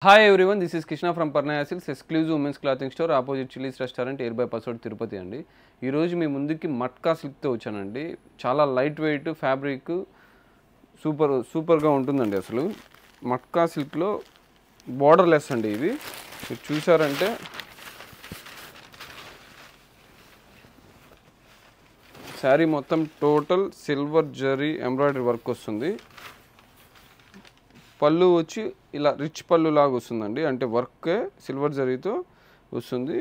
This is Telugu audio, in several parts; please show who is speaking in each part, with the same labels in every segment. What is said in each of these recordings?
Speaker 1: Hi everyone, this is Krishna from Parnaya Silks, exclusive women's clothing store opposite Chili's restaurant nearby Pasod Tirupati అండి. ఈ రోజు మీ ముందుకి మట్కా సిల్క్ తో వచ్చానండి. చాలా లైట్ వెయిట్ ఫ్యాబ్రిక్ సూపర్ గా ఉంటుందండి. అసలు మట్కా సిల్క్ లో బోర్డర్ లెస్ అండి. ఇది మీరు చూసారంటే శారీ మొత్తం total silver zari embroidery work వస్తుంది. పళ్ళు వచ్చి ఇలా రిచ్ పళ్ళు లాగా వస్తుందండి. అంటే వర్క్ సిల్వర్ జరీతో వస్తుంది.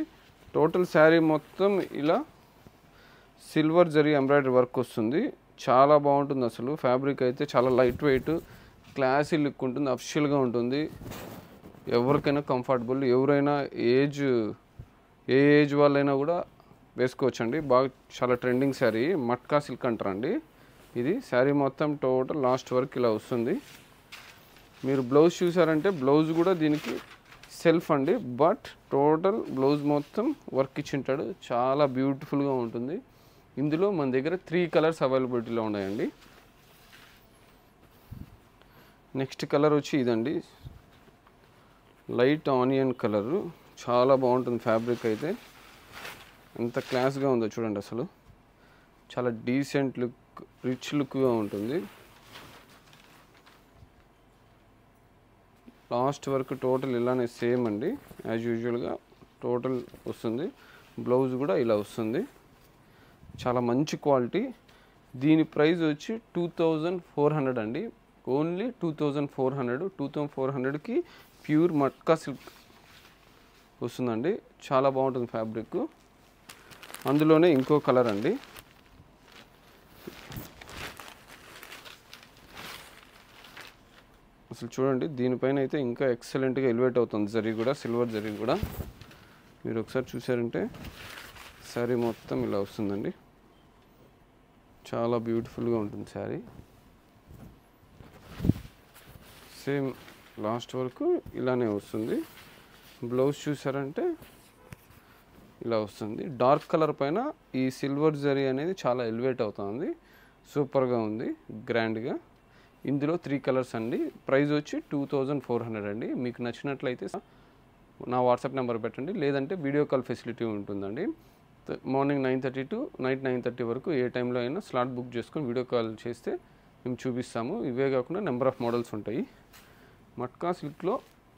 Speaker 1: టోటల్ శారీ మొత్తం ఇలా సిల్వర్ జరీ ఎంబ్రాయిడరీ వర్క్ వస్తుంది. చాలా బాగుంటుంది. అసలు ఫ్యాబ్రిక్ అయితే చాలా లైట్ వెయిట్ క్లాసీ లుక్ ఉంటుంది. అఫిషియల్గా ఉంటుంది. ఎవరికైనా కంఫర్టబుల్, ఎవరైనా ఏ ఏజ్ వాళ్ళైనా కూడా వేసుకోవచ్చండి. బాగా చాలా ట్రెండింగ్ శారీ మట్కా సిల్క్ అంటారండి. ఇది శారీ మొత్తం టోటల్ లాస్ట్ వరకు ఇలా వస్తుంది. మీరు బ్లౌజ్ చూసారంటే బ్లౌజ్ కూడా దీనికి సెల్ఫ్ అండి. బట్ టోటల్ బ్లౌజ్ మొత్తం వర్క్ ఇచ్చింటాడు. చాలా బ్యూటిఫుల్గా ఉంటుంది. ఇందులో మన దగ్గర 3 కలర్స్ అవైలబిలిటీలో ఉన్నాయండి. నెక్స్ట్ కలర్ వచ్చి ఇదండి, లైట్ ఆనియన్ కలరు. చాలా బాగుంటుంది ఫ్యాబ్రిక్ అయితే. ఎంత క్లాస్గా ఉందో చూడండి. అసలు చాలా డీసెంట్ లుక్, రిచ్ లుక్గా ఉంటుంది. లాస్ట్ వరకు టోటల్ ఇలానే సేమ్ అండి, యాజ్ యూజువల్గా టోటల్ వస్తుంది. బ్లౌజ్ కూడా ఇలా వస్తుంది. చాలా మంచి క్వాలిటీ. దీని ప్రైస్ వచ్చి 2400 అండి. ఓన్లీ 2400. 2400కి ప్యూర్ మట్కా సిల్క్ వస్తుందండి. చాలా బాగుంటుంది ఫ్యాబ్రిక్. అందులోనే ఇంకో కలర్ అండి. అసలు చూడండి, దీనిపైన అయితే ఇంకా ఎక్సలెంట్గా ఎలివేట్ అవుతుంది జరీ కూడా, సిల్వర్ జరీ కూడా. మీరు ఒకసారి చూసారంటే శారీ మొత్తం ఇలా వస్తుందండి. చాలా బ్యూటిఫుల్గా ఉంటుంది శారీ. సేమ్ లాస్ట్ వరకు ఇలానే వస్తుంది. బ్లౌజ్ చూసారంటే ఇలా వస్తుంది. డార్క్ కలర్ పైన ఈ సిల్వర్ జరీ అనేది చాలా ఎలివేట్ అవుతుంది. సూపర్గా ఉంది, గ్రాండ్గా. ఇందులో 3 కలర్స్ అండి. ప్రైస్ వచ్చి 2400 అండి. మీకు నచ్చినట్లయితే నా వాట్సాప్ నెంబర్ పెట్టండి, లేదంటే వీడియో కాల్ ఫెసిలిటీ ఉంటుందండి. మార్నింగ్ 9:30 టు నైట్ 9:30 వరకు ఏ టైంలో అయినా స్లాట్ బుక్ చేసుకొని వీడియో కాల్ చేస్తే మేము చూపిస్తాము. ఇవే కాకుండా నెంబర్ ఆఫ్ మోడల్స్ ఉంటాయి. మట్కా సిల్క్లో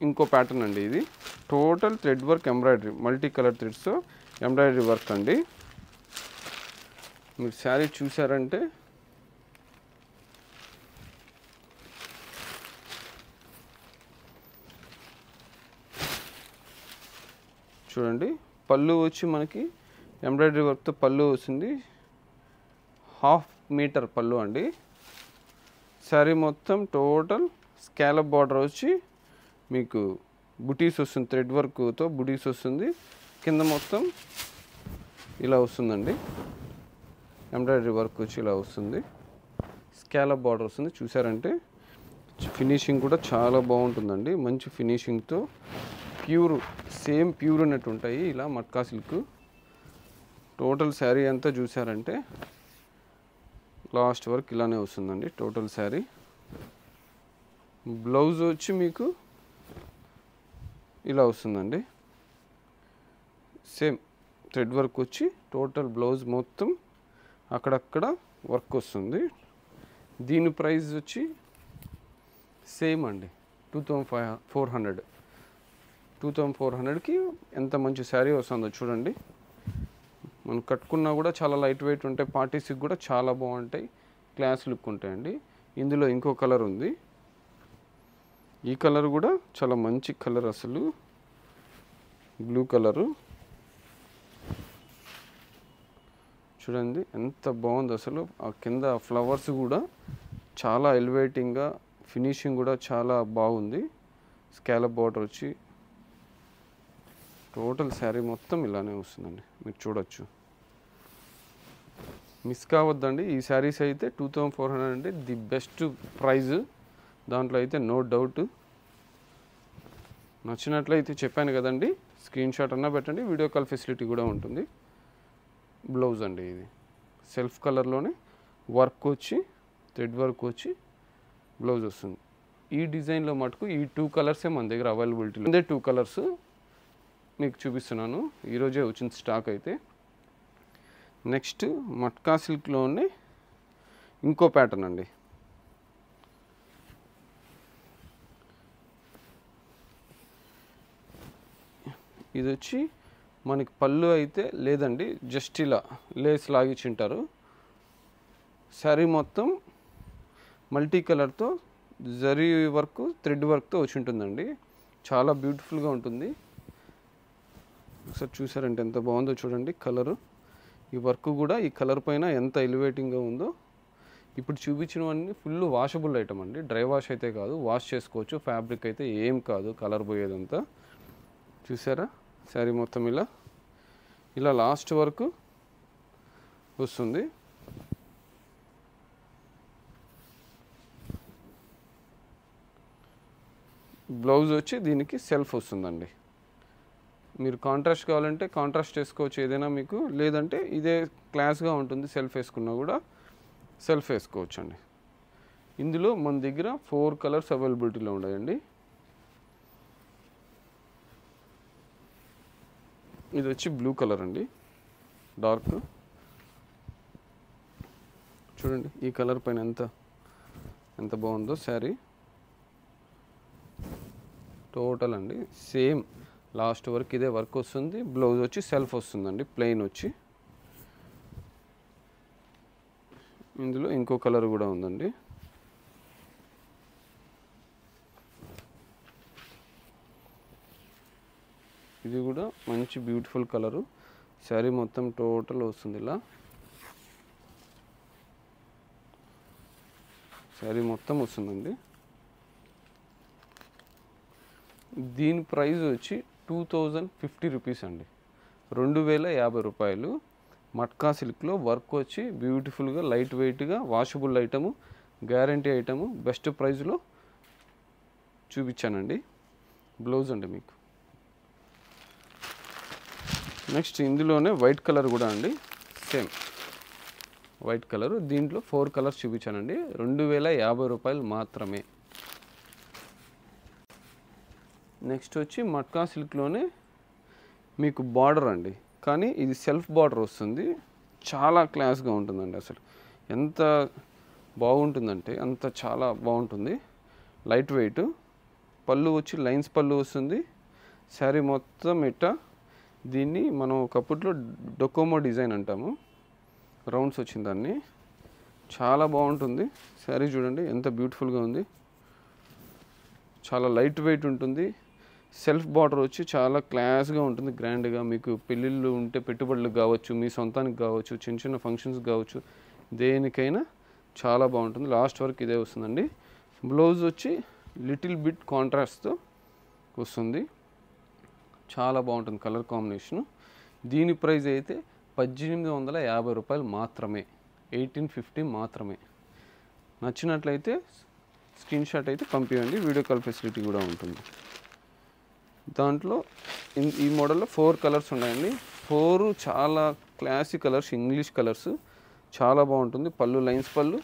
Speaker 1: ఇంకో ప్యాటర్న్ అండి. ఇది total thread work embroidery, multi colour థ్రెడ్స్తో ఎంబ్రాయిడరీ వర్క్ అండి. మీరు శారీ చూసారంటే చూడండి, పళ్ళు వచ్చి మనకి ఎంబ్రాయిడరీ వర్క్తో పళ్ళు వస్తుంది. 1/2 మీటర్ పళ్ళు అండి. శారీ మొత్తం టోటల్ స్కాలప్ బార్డర్ వచ్చి మీకు బుటీస్ వస్తుంది. థ్రెడ్ వర్క్తో బుటీస్ వస్తుంది. కింద మొత్తం ఇలా వస్తుందండి. ఎంబ్రాయిడరీ వర్క్ వచ్చి ఇలా వస్తుంది. స్కాలప్ బార్డర్ వస్తుంది. చూసారంటే ఫినిషింగ్ కూడా చాలా బాగుంటుందండి. మంచి ఫినిషింగ్తో ప్యూర్, సేమ్ ప్యూర్ అన్నట్టు ఉంటాయి ఇలా మట్కా సిల్క్. టోటల్ శారీ అంతా చూసారంటే లాస్ట్ వరకు ఇలానే వస్తుందండి టోటల్ శారీ. బ్లౌజ్ వచ్చి మీకు ఇలా వస్తుందండి. సేమ్ థ్రెడ్ వర్క్ వచ్చి టోటల్ బ్లౌజ్ మొత్తం అక్కడక్కడ వర్క్ వస్తుంది. దీని ప్రైస్ వచ్చి సేమ్ అండి, 2400. 2400కి ఎంత మంచి శారీ వస్తుందో చూడండి. మనం కట్టుకున్నా కూడా చాలా లైట్ వెయిట్ ఉంటాయి. పార్టీస్కి కూడా చాలా బాగుంటాయి, క్లాస్ లుక్ ఉంటాయండి. ఇందులో ఇంకో కలర్ ఉంది. ఈ కలర్ కూడా చాలా మంచి కలర్, అసలు బ్లూ కలరు. చూడండి ఎంత బాగుంది అసలు. ఆ కింద ఫ్లవర్స్ కూడా చాలా ఎలివేటింగ్గా, ఫినిషింగ్ కూడా చాలా బాగుంది. స్కాలప్ బార్డర్ వచ్చి టోటల్ శారీ మొత్తం ఇలానే వస్తుందండి. మీరు చూడొచ్చు, మిస్ కావద్దండి. ఈ శారీస్ అయితే 2400 అంటే ది బెస్ట్ ప్రైజ్, దాంట్లో అయితే నో డౌట్. నచ్చినట్లయితే చెప్పాను కదండి, స్క్రీన్ షాట్ అన్నా పెట్టండి. వీడియో కాల్ ఫెసిలిటీ కూడా ఉంటుంది. బ్లౌజ్ అండి, ఇది సెల్ఫ్ కలర్లోనే వర్క్ వచ్చి థ్రెడ్ వర్క్ వచ్చి బ్లౌజ్ వస్తుంది. ఈ డిజైన్లో మటుకు ఈ 2 కలర్సే మన దగ్గర అవైలబిలిటీలో ఉండే 2 కలర్స్ మీకు చూపిస్తున్నాను. ఈరోజే వచ్చింది స్టాక్ అయితే. నెక్స్ట్ మట్కా సిల్క్లోనే ఇంకో ప్యాటర్న్ అండి. ఇది వచ్చి మనకి పళ్ళు అయితే లేదండి, జస్ట్ ఇలా లేస్ లాగిచ్చింటారు. శారీ మొత్తం మల్టీ కలర్తో జరీ వర్క్, థ్రెడ్ వర్క్తో వచ్చి ఉంటుందండి. చాలా బ్యూటిఫుల్గా ఉంటుంది. ఒకసారి చూసారంటే ఎంత బాగుందో చూడండి. కలరు, ఈ వర్క్ కూడా ఈ కలర్ పైన ఎంత ఎలివేటింగ్గా ఉందో. ఇప్పుడు చూపించినవన్నీ ఫుల్ వాషబుల్ ఐటమ్ అండి. డ్రై వాష్ అయితే కాదు, వాష్ చేసుకోవచ్చు. ఫ్యాబ్రిక్ అయితే ఏం కాదు, కలర్ పోయేదంతా. చూసారా శారీ మొత్తం ఇలా ఇలా లాస్ట్ వరకు వస్తుంది. బ్లౌజ్ వచ్చి దీనికి సెల్ఫ్ వస్తుందండి. మీరు కాంట్రాస్ట్ కావాలంటే కాంట్రాస్ట్ వేసుకోవచ్చు ఏదైనా మీకు, లేదంటే ఇదే క్లాస్గా ఉంటుంది. సెల్ఫ్ వేసుకున్నా కూడా సెల్ఫ్ వేసుకోవచ్చు అండి. ఇందులో మన దగ్గర 4 కలర్స్ అవైలబిలిటీలో ఉన్నాయండి. ఇది వచ్చి బ్లూ కలర్ అండి, డార్క్. చూడండి ఈ కలర్ పైన ఎంత బాగుందో శారీ. టోటల్ అండి సేమ్ లాస్ట్ వరకు ఇదే వర్క్ వస్తుంది. బ్లౌజ్ వచ్చి సెల్ఫ్ వస్తుందండి, ప్లెయిన్ వచ్చి. ఇందులో ఇంకో కలర్ కూడా ఉందండి. ఇది కూడా మంచి బ్యూటిఫుల్ కలరు. శారీ మొత్తం టోటల్ వస్తుంది ఇలా. శారీ మొత్తం వస్తుందండి. దీని ప్రైస్ వచ్చి 2050 రూపీస్ అండి, 2050 రూపాయలు. మట్కా సిల్క్లో వర్క్ వచ్చి బ్యూటిఫుల్గా లైట్ వెయిట్గా washable item, guarantee item, best ప్రైస్లో చూపించానండి. బ్లౌజ్ అండి మీకు. నెక్స్ట్ ఇందులోనే వైట్ కలర్ కూడా అండి, సేమ్ వైట్ కలర్. దీంట్లో 4 కలర్స్ చూపించానండి, 2050 రూపాయలు మాత్రమే. నెక్స్ట్ వచ్చి మట్కా సిల్క్లోనే మీకు బార్డర్ అండి, కానీ ఇది సెల్ఫ్ బార్డర్ వస్తుంది. చాలా క్లాస్గా ఉంటుందండి. అసలు ఎంత బాగుంటుందంటే అంత చాలా బాగుంటుంది. Light weight. పళ్ళు వచ్చి లైన్స్ పళ్ళు వస్తుంది. శారీ మొత్తం ఇట్టా. దీన్ని మనం ఒకప్పట్లో డొకోమో డిజైన్ అంటాము. రౌండ్స్ వచ్చింది దాన్ని. చాలా బాగుంటుంది శారీ. చూడండి ఎంత బ్యూటిఫుల్గా ఉంది. చాలా లైట్ వెయిట్ ఉంటుంది. సెల్ఫ్ బార్డర్ వచ్చి చాలా క్లాస్గా ఉంటుంది, గ్రాండ్గా. మీకు పెళ్ళిళ్ళు ఉంటే పెట్టుబడులకు కావచ్చు, మీ సొంతానికి కావచ్చు, చిన్న చిన్న ఫంక్షన్స్ కావచ్చు, దేనికైనా చాలా బాగుంటుంది. లాస్ట్ వరకు ఇదే వస్తుందండి. బ్లౌజ్ వచ్చి లిటిల్ బిట్ కాంట్రాస్ట్తో వస్తుంది. చాలా బాగుంటుంది కలర్ కాంబినేషను. దీని ప్రైస్ అయితే 1850 రూపాయలు మాత్రమే, 1850 మాత్రమే. నచ్చినట్లయితే స్క్రీన్ షాట్ అయితే పంపించండి. వీడియో కాల్ ఫెసిలిటీ కూడా ఉంటుంది. దాంట్లో ఈ మోడల్లో 4 కలర్స్ ఉన్నాయండి. 4 చాలా క్లాసీ కలర్స్, ఇంగ్లీష్ కలర్స్. చాలా బాగుంటుంది. పళ్ళు లైన్స్ పళ్ళు.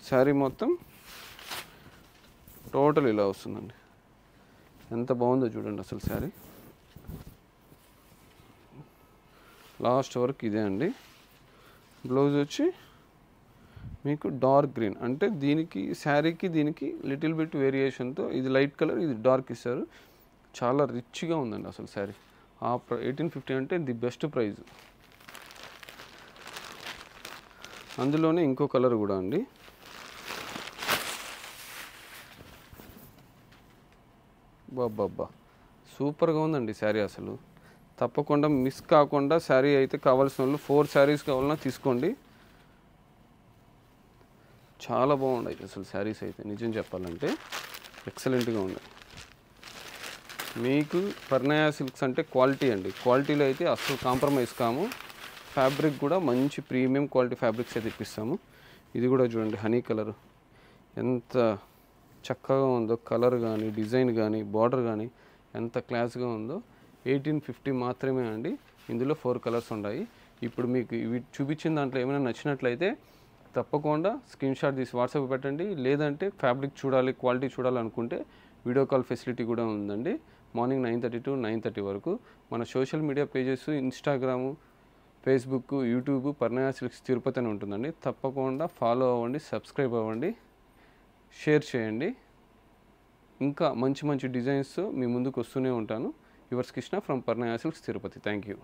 Speaker 1: శారీ మొత్తం టోటల్ ఇలా వస్తుందండి. ఎంత బాగుందో చూడండి అసలు శారీ. లాస్ట్ వరకు ఇదే అండి. బ్లౌజ్ వచ్చి మీకు డార్క్ గ్రీన్, అంటే దీనికి శారీకి దీనికి లిటిల్ బిట్ వేరియేషన్తో, ఇది లైట్ కలర్, ఇది డార్క్ ఇస్తారు. చాలా రిచ్గా ఉందండి అసలు శారీ. 1850 అంటే ది బెస్ట్ ప్రైజ్. అందులోనే ఇంకో కలర్ కూడా అండి. బాబ్బా సూపర్గా ఉందండి శారీ. అసలు తప్పకుండా మిస్ కాకుండా శారీ అయితే కావాల్సిన వాళ్ళు 4 శారీస్ కావాలన్నా తీసుకోండి. చాలా బాగున్నాయి అసలు శారీస్ అయితే, నిజం చెప్పాలంటే ఎక్సలెంట్గా ఉన్నాయి. మీకు పర్ణయ సిల్క్స్ అంటే క్వాలిటీ అండి. క్వాలిటీలో అయితే అసలు కాంప్రమైజ్ కాము. ఫ్యాబ్రిక్ కూడా మంచి ప్రీమియం క్వాలిటీ ఫ్యాబ్రిక్స్ అయితే ఇప్పిస్తాము. ఇది కూడా చూడండి హనీ కలర్ ఎంత చక్కగా ఉందో. కలర్ కానీ, డిజైన్ కానీ, బార్డర్ కానీ ఎంత క్లాస్గా ఉందో. 1850 మాత్రమే అండి. ఇందులో 4 కలర్స్ ఉన్నాయి. ఇప్పుడు మీకు ఇవి చూపించిన దాంట్లో ఏమైనా నచ్చినట్లయితే తప్పకుండా స్క్రీన్ షాట్ తీసి వాట్సాప్ పెట్టండి. లేదంటే ఫ్యాబ్రిక్ చూడాలి, క్వాలిటీ చూడాలనుకుంటే వీడియో కాల్ ఫెసిలిటీ కూడా ఉందండి. మార్నింగ్ 9:30 to 9:30 వరకు. మన social media pages Instagram, Facebook, YouTube Parnaya Silks Tirupati అని ఉంటుందండి. తప్పకుండా ఫాలో అవ్వండి, సబ్స్క్రైబ్ అవ్వండి, షేర్ చేయండి. ఇంకా మంచి మంచి డిజైన్స్ మీ ముందుకు వస్తూనే ఉంటాను. Yours Krishna from Parnaya Silks Tirupati. Thank you.